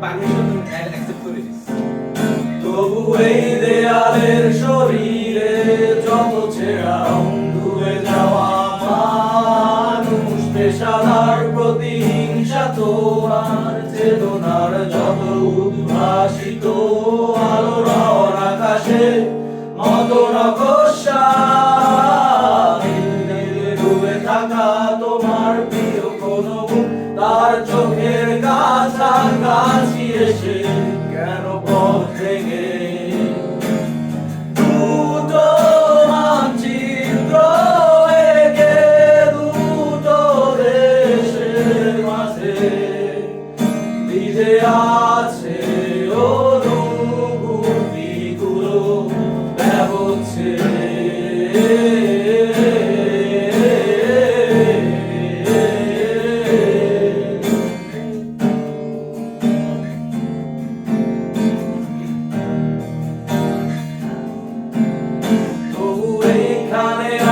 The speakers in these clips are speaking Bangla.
পারমিশন অ্যাকসেপ্ট করে দিস। তবু এই দেয়ালের শরীরে যত ছেঁড়া ধুয়ে যাওয়া মানুষ, পেশাদার প্রতিহিংসা তোমার চেতনার যত উদ্ভাসিত আলোড়ন আকাশে মত নকশা, ডুবে থাকা তোমার প্রিয় কোনো তার চোখের কাছাকাছি এসে কেন পথ ভেঙে দুটো মানচিত্র এঁকে দুটো দেশের মাঝে বিধে আছে অনুভূতিগুলো ব্যবচ্ছে।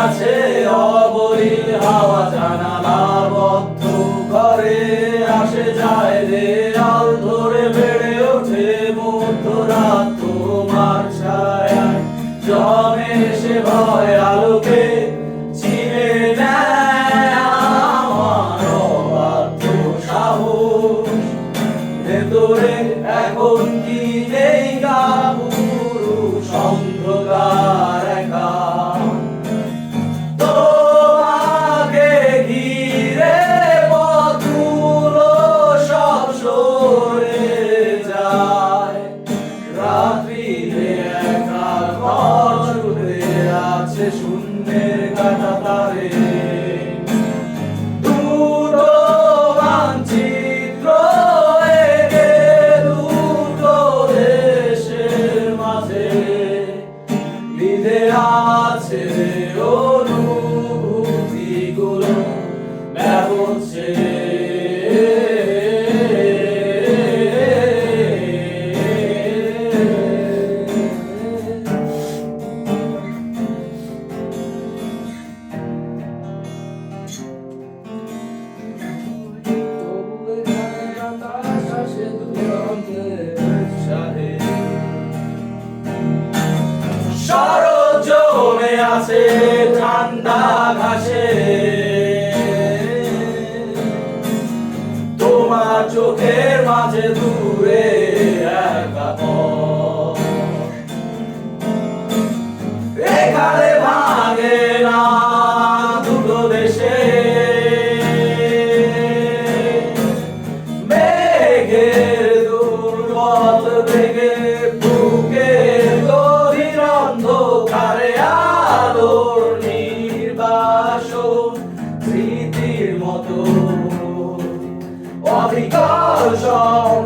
আছে অবলীল হাওয়া জানালা বদ্ধ ঘরে আসে যায় দেয়াল ধরে বেড়ে ওঠে মধ্যরাত তোমার ছায়ায় জমে এসে ভয় আলোকে চিনে নেয় আমার অবাধ্য সাহস। ভেতরে এখন কি নেই গা পুরুষ অন্ধকার একা, তোমাকে ঘিরে পথগুলো সব সরে যায়। রাত্রিরে একা ঘর জুড়ে আছে শূন্যের কাটা তারে, দুটো মানচিত্র এঁকে দুটো দেশের মাঝে বিধে আছে অনুভূতিগুলো ব্যবচ্ছে। শরৎ জমে আছে ঠান্ডা ঘাসে, তোমার চোখের মাঝে দূরে একা পথ। এখানে ভাঙে না দুটো দেশে মেঘের দুর্বল বেগে বুকে গভীর অন্ধকারে আলোর নির্বাসন, স্মৃতির মতো অবিকল সব